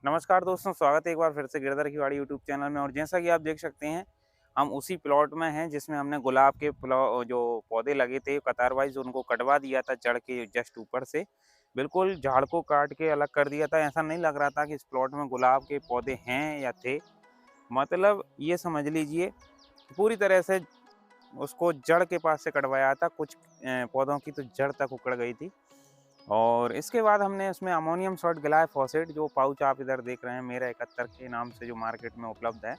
नमस्कार दोस्तों, स्वागत है एक बार फिर से गिरधर की वाड़ी यूट्यूब चैनल में। और जैसा कि आप देख सकते हैं, हम उसी प्लॉट में हैं जिसमें हमने गुलाब के जो पौधे लगे थे कतार वाइज, उनको कटवा दिया था जड़ के जस्ट ऊपर से। बिल्कुल झाड़ को काट के अलग कर दिया था। ऐसा नहीं लग रहा था कि इस प्लॉट में गुलाब के पौधे हैं या थे। मतलब ये समझ लीजिए पूरी तरह से उसको जड़ के पास से कटवाया था। कुछ पौधों की तो जड़ तक उखड़ गई थी। और इसके बाद हमने उसमें अमोनियम सॉल्ट ग्लाइफोसेट, जो पाउच आप इधर देख रहे हैं मेरा 71 के नाम से जो मार्केट में उपलब्ध है,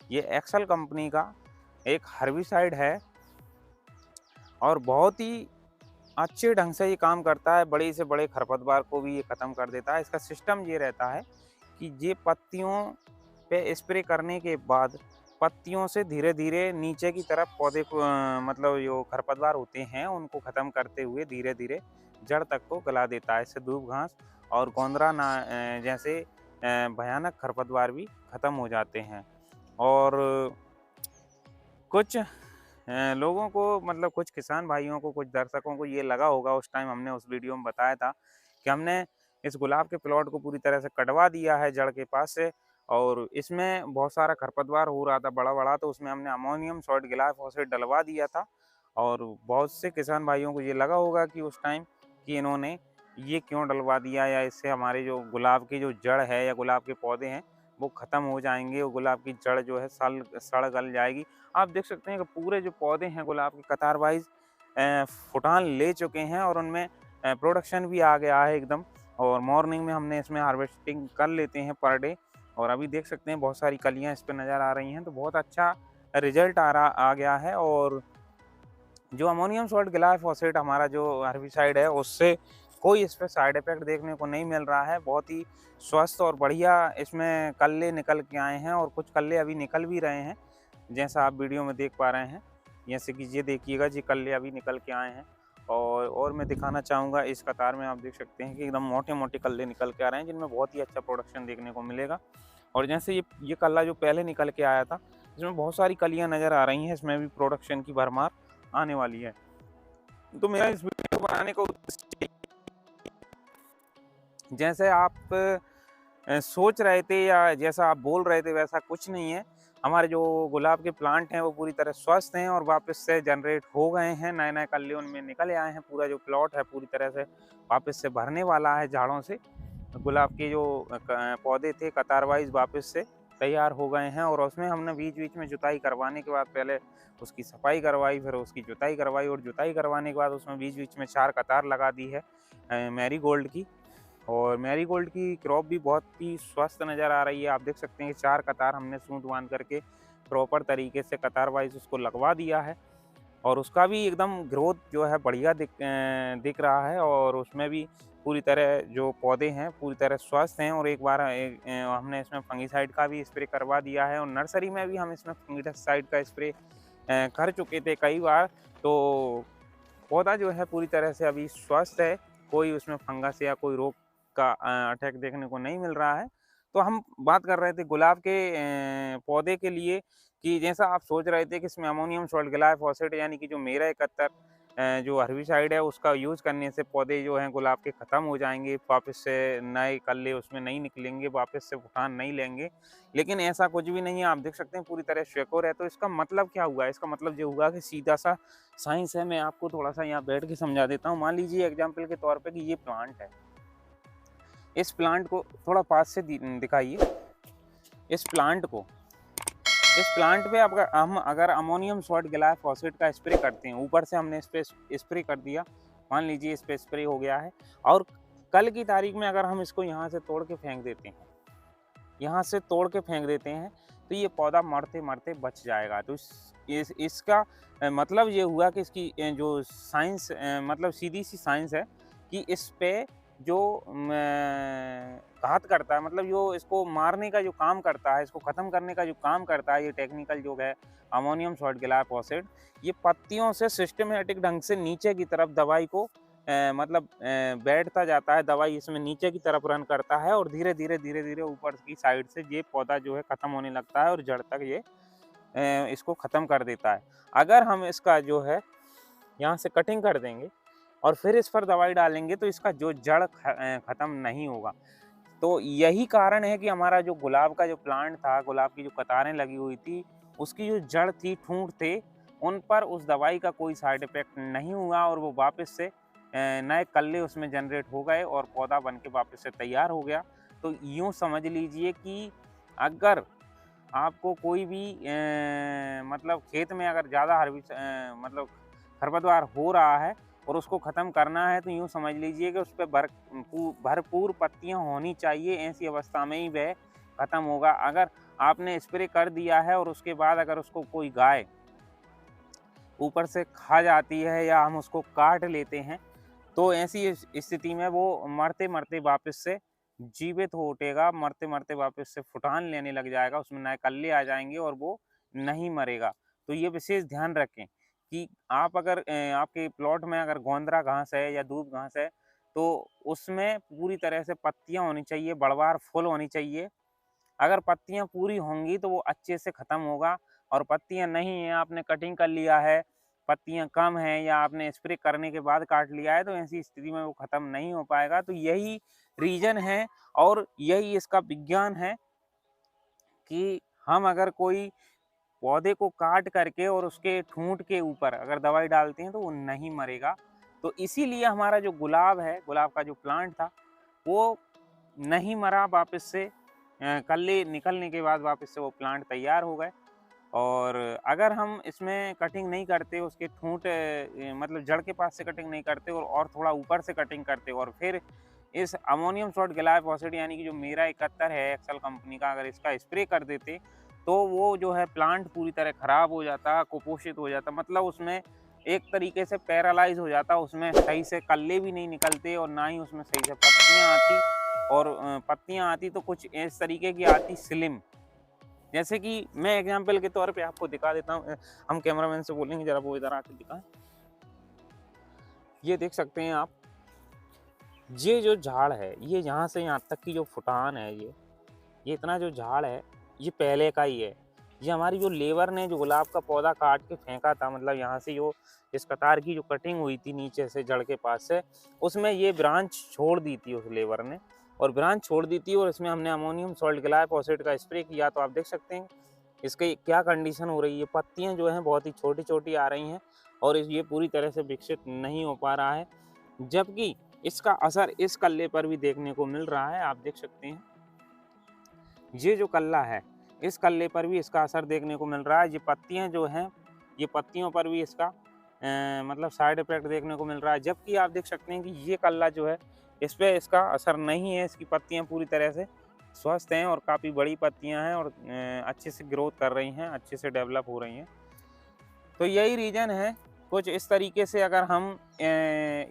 ये एक्सेल कंपनी का एक हर्बिसाइड है और बहुत ही अच्छे ढंग से ये काम करता है। बड़े से बड़े खरपतवार को भी ये ख़त्म कर देता है। इसका सिस्टम ये रहता है कि ये पत्तियों पे स्प्रे करने के बाद पत्तियों से धीरे धीरे नीचे की तरफ पौधे को मतलब जो खरपतवार होते हैं उनको ख़त्म करते हुए धीरे धीरे जड़ तक को गला देता है। इससे दूब घास और गोंदरा जैसे भयानक खरपतवार भी ख़त्म हो जाते हैं। और कुछ लोगों को, मतलब कुछ किसान भाइयों को, कुछ दर्शकों को ये लगा होगा, उस टाइम हमने उस वीडियो में बताया था कि हमने इस गुलाब के प्लॉट को पूरी तरह से कटवा दिया है जड़ के पास से। और इसमें बहुत सारा खरपतवार हो रहा था बड़ा बड़ा, तो उसमें हमने अमोनियम सॉल्ट ग्लाइफोसेट डलवा दिया था। और बहुत से किसान भाइयों को ये लगा होगा कि उस टाइम कि इन्होंने ये क्यों डलवा दिया, या इससे हमारे जो गुलाब की जो जड़ है या गुलाब के पौधे हैं वो ख़त्म हो जाएंगे और गुलाब की जड़ जो है सड़ गल जाएगी। आप देख सकते हैं कि पूरे जो पौधे हैं गुलाब के कतार वाइज फुटान ले चुके हैं और उनमें प्रोडक्शन भी आ गया है एकदम। और मॉर्निंग में हमने इसमें हार्वेस्टिंग कर लेते हैं पर डे। और अभी देख सकते हैं बहुत सारी कलियां इस पर नज़र आ रही हैं, तो बहुत अच्छा रिजल्ट आ गया है। और जो अमोनियम सॉल्ट ग्लाइफोसेट हमारा जो हर्बिसाइड है, उससे कोई इस पे साइड इफ़ेक्ट देखने को नहीं मिल रहा है। बहुत ही स्वस्थ और बढ़िया इसमें कल्ले निकल के आए हैं और कुछ कल्ले अभी निकल भी रहे हैं, जैसा आप वीडियो में देख पा रहे हैं। जैसे कि ये देखिएगा, ये कल्ले अभी निकल के आए हैं। और मैं दिखाना चाहूँगा, इस कतार में आप देख सकते हैं कि एकदम मोटे-मोटे कल्ले निकल के आ रहे हैं, जिनमें बहुत ही अच्छा प्रोडक्शन देखने को मिलेगा। और जैसे ये कल्ला जो पहले निकल के आया था, इसमें बहुत सारी कलियाँ नज़र आ रही हैं, इसमें भी प्रोडक्शन की भरमार आने वाली है। तो मेरा इस वीडियो को बनाने का उद्देश्य, जैसे आप सोच रहे थे या जैसा आप बोल रहे थे वैसा कुछ नहीं है। हमारे जो गुलाब के प्लांट हैं वो पूरी तरह स्वस्थ हैं और वापस से जनरेट हो गए हैं, नए-नए कल्ले उनमें निकल आए हैं। पूरा जो प्लॉट है पूरी तरह से वापस से भरने वाला है झाड़ों से। गुलाब के जो पौधे थे कतार वाइज वापस से तैयार हो गए हैं। और उसमें हमने बीच-बीच में जुताई करवाने के बाद पहले उसकी सफाई करवाई, फिर उसकी जुताई करवाई और जुताई करवाने के बाद उसमें बीच-बीच में 4 कतार लगा दी है मैरीगोल्ड की। और मैरीगोल्ड की क्रॉप भी बहुत ही स्वस्थ नज़र आ रही है। आप देख सकते हैं कि 4 कतार हमने सूंठ बाँध करके प्रॉपर तरीके से कतार वाइज़ उसको लगवा दिया है। और उसका भी एकदम ग्रोथ जो है बढ़िया दिख रहा है। और उसमें भी पूरी तरह जो पौधे हैं पूरी तरह स्वस्थ हैं। और एक बार हमने इसमें फंगिसाइड का भी स्प्रे करवा दिया है और नर्सरी में भी हम इसमें फंगिसाइड का स्प्रे कर चुके थे कई बार। तो पौधा जो है पूरी तरह से अभी स्वस्थ है, कोई उसमें फंगस या कोई रोग का अटैक देखने को नहीं मिल रहा है। तो हम बात कर रहे थे गुलाब के पौधे के लिए, कि जैसा आप सोच रहे थे कि इसमें अमोनियम सॉल्ट ग्लाइफोसेट यानी कि जो मेरा 71 जो हर्बिसाइड है उसका यूज़ करने से पौधे जो हैं गुलाब के ख़त्म हो जाएँगे, वापस से नए कल्ले उसमें नहीं निकलेंगे, वापस से उठान नहीं लेंगे। लेकिन ऐसा कुछ भी नहीं है, आप देख सकते हैं पूरी तरह सिक्योर है। तो इसका मतलब क्या हुआ? इसका मतलब ये हुआ कि सीधा-सा साइंस है। मैं आपको थोड़ा-सा यहाँ बैठ के समझा देता हूँ। मान लीजिए एग्ज़ाम्पल के तौर पे कि ये प्लांट है। इस प्लांट को थोड़ा पास से दिखाइए। इस प्लांट को इस प्लांट पे हम अगर अमोनियम सॉल्ट ग्लाइफोसेट का स्प्रे करते हैं, ऊपर से हमने इस पे स्प्रे कर दिया, मान लीजिए इस पे स्प्रे हो गया है। और कल की तारीख में अगर हम इसको यहाँ से तोड़ के फेंक देते हैं, यहाँ से तोड़ के फेंक देते हैं, तो ये पौधा मरते-मरते बच जाएगा। तो इसका मतलब ये हुआ कि इसकी जो साइंस मतलब सीधी-सी साइंस है कि इस पे जो घात करता है, मतलब जो इसको मारने का जो काम करता है, इसको ख़त्म करने का जो काम करता है, ये टेक्निकल जो है अमोनियम सॉल्ट ग्लाइफोसेट, ये पत्तियों से सिस्टमैटिक ढंग से नीचे की तरफ दवाई को मतलब बैठता जाता है। दवाई इसमें नीचे की तरफ रन करता है और धीरे-धीरे ऊपर की साइड से ये पौधा जो है ख़त्म होने लगता है और जड़ तक ये इसको ख़त्म कर देता है। अगर हम इसका जो है यहाँ से कटिंग कर देंगे और फिर इस पर दवाई डालेंगे, तो इसका जो जड़ ख़त्म नहीं होगा। तो यही कारण है कि हमारा जो गुलाब का जो प्लांट था, गुलाब की जो कतारें लगी हुई थी, उसकी जो जड़ थी, ठूंठ थे, उन पर उस दवाई का कोई साइड इफ़ेक्ट नहीं हुआ और वो वापस से नए कल्ले उसमें जनरेट हो गए और पौधा बन के वापस से तैयार हो गया। तो यूँ समझ लीजिए कि अगर आपको कोई भी मतलब खेत में अगर ज़्यादा मतलब खरपतवार हो रहा है और उसको ख़त्म करना है, तो यूँ समझ लीजिए कि उस पे भरपूर पत्तियाँ होनी चाहिए, ऐसी अवस्था में ही वह ख़त्म होगा। अगर आपने स्प्रे कर दिया है और उसके बाद अगर उसको कोई गाय ऊपर से खा जाती है या हम उसको काट लेते हैं, तो ऐसी स्थिति में वो मरते-मरते वापस से जीवित हो उठेगा, मरते-मरते वापस से फुटान लेने लग जाएगा, उसमें नए कल्ले आ जाएँगे और वो नहीं मरेगा। तो ये विशेष ध्यान रखें कि आप अगर आपके प्लॉट में अगर गोंदरा घास है या दूब घास है, तो उसमें पूरी तरह से पत्तियाँ होनी चाहिए, बढ़वार फुल होनी चाहिए। अगर पत्तियाँ पूरी होंगी तो वो अच्छे से ख़त्म होगा और पत्तियाँ नहीं हैं, आपने कटिंग कर लिया है, पत्तियाँ कम हैं या आपने स्प्रे करने के बाद काट लिया है, तो ऐसी स्थिति में वो ख़त्म नहीं हो पाएगा। तो यही रीज़न है और यही इसका विज्ञान है कि हम अगर कोई पौधे को काट करके और उसके ठूँठ के ऊपर अगर दवाई डालते हैं, तो वो नहीं मरेगा। तो इसीलिए हमारा जो गुलाब है, गुलाब का जो प्लांट था, वो नहीं मरा, वापस से कल्ले निकलने के बाद वापस से वो प्लांट तैयार हो गए। और अगर हम इसमें कटिंग नहीं करते, उसके ठूँठ मतलब जड़ के पास से कटिंग नहीं करते और थोड़ा ऊपर से कटिंग करते और फिर इस अमोनियम सॉल्ट ग्लाइफोसेट यानी कि जो मेरा 71 है एक्सेल कंपनी का, अगर इसका स्प्रे कर देते, तो वो जो है प्लांट पूरी तरह खराब हो जाता, कुपोषित हो जाता, मतलब उसमें एक तरीके से पैरालाइज़ हो जाता, उसमें सही से कल्ले भी नहीं निकलते और ना ही उसमें सही से पत्तियाँ आती और पत्तियाँ आती तो कुछ इस तरीके की आती स्लिम। जैसे कि मैं एग्ज़ाम्पल के तौर पे आपको दिखा देता हूँ, हम कैमरामैन से बोलेंगे ज़रा वो इधर आके दिखाएँ। ये देख सकते हैं आप, ये जो झाड़ है, ये यहाँ से यहाँ तक की जो फुटान है ये इतना जो झाड़ है, ये पहले का ही है। ये हमारी जो लेबर ने जो गुलाब का पौधा काट के फेंका था, मतलब यहाँ से जो इस कतार की जो कटिंग हुई थी नीचे से जड़ के पास से, उसमें ये ब्रांच छोड़ दी थी उस लेबर ने और ब्रांच छोड़ दी थी और इसमें हमने अमोनियम सॉल्ट ग्लाइफोसेट का स्प्रे किया। तो आप देख सकते हैं इसकी क्या कंडीशन हो रही है, पत्तियाँ जो हैं बहुत ही छोटी-छोटी आ रही हैं और ये पूरी तरह से विकसित नहीं हो पा रहा है। जबकि इसका असर इस कल्ले पर भी देखने को मिल रहा है, आप देख सकते हैं। ये जो कल्ला है, इस कल्ले पर भी इसका असर देखने को मिल रहा है। ये पत्तियाँ जो हैं, ये पत्तियों पर भी इसका मतलब साइड इफ़ेक्ट देखने को मिल रहा है। जबकि आप देख सकते हैं कि ये कल्ला जो है, इस पे इसका असर नहीं है। इसकी पत्तियाँ पूरी तरह से स्वस्थ हैं और काफ़ी बड़ी पत्तियाँ हैं और अच्छे से ग्रोथ कर रही हैं, अच्छे से डेवलप हो रही हैं। तो यही रीज़न है, कुछ इस तरीके से अगर हम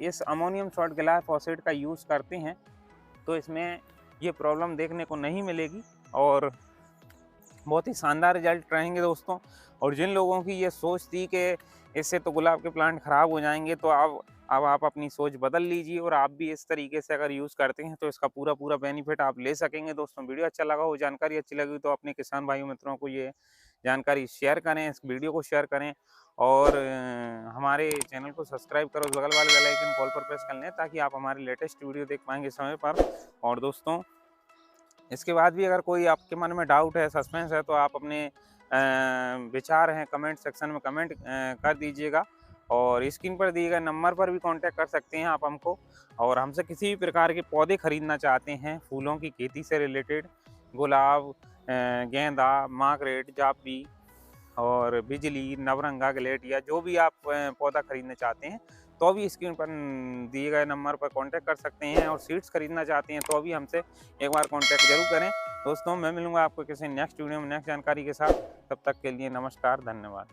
इस अमोनियम सॉल्ट ग्लाइफोसेट का यूज़ करते हैं, तो इसमें ये प्रॉब्लम देखने को नहीं मिलेगी और बहुत ही शानदार रिजल्ट रहेंगे दोस्तों। और जिन लोगों की ये सोच थी कि इससे तो गुलाब के प्लांट ख़राब हो जाएँगे, तो अब आप अपनी सोच बदल लीजिए और आप भी इस तरीके से अगर यूज़ करते हैं, तो इसका पूरा बेनिफिट आप ले सकेंगे दोस्तों। वीडियो अच्छा लगा हो, जानकारी अच्छी लगी हो, तो अपने किसान भाइयों मित्रों को ये जानकारी शेयर करें, इस वीडियो को शेयर करें और हमारे चैनल को सब्सक्राइब करो, बगल वाले बेल आइकन कॉल पर प्रेस कर लें ताकि आप हमारे लेटेस्ट वीडियो देख पाएँगे समय पर। और दोस्तों, इसके बाद भी अगर कोई आपके मन में डाउट है, सस्पेंस है, तो आप अपने विचार हैं कमेंट सेक्शन में कमेंट कर दीजिएगा और स्क्रीन पर दिए गए नंबर पर भी कांटेक्ट कर सकते हैं आप हमको। और हमसे किसी भी प्रकार के पौधे खरीदना चाहते हैं फूलों की खेती से रिलेटेड, गुलाब, गेंदा, मार्गरेट, जापी और बिजली, नवरंगा, ग्लेडिया, जो भी आप पौधा खरीदना चाहते हैं, तो भी स्क्रीन पर दिए गए नंबर पर कांटेक्ट कर सकते हैं। और सीड्स खरीदना चाहते हैं तो भी हमसे एक बार कांटेक्ट ज़रूर करें। दोस्तों, मैं मिलूँगा आपको किसी नेक्स्ट वीडियो में नेक्स्ट जानकारी के साथ। तब तक के लिए नमस्कार, धन्यवाद।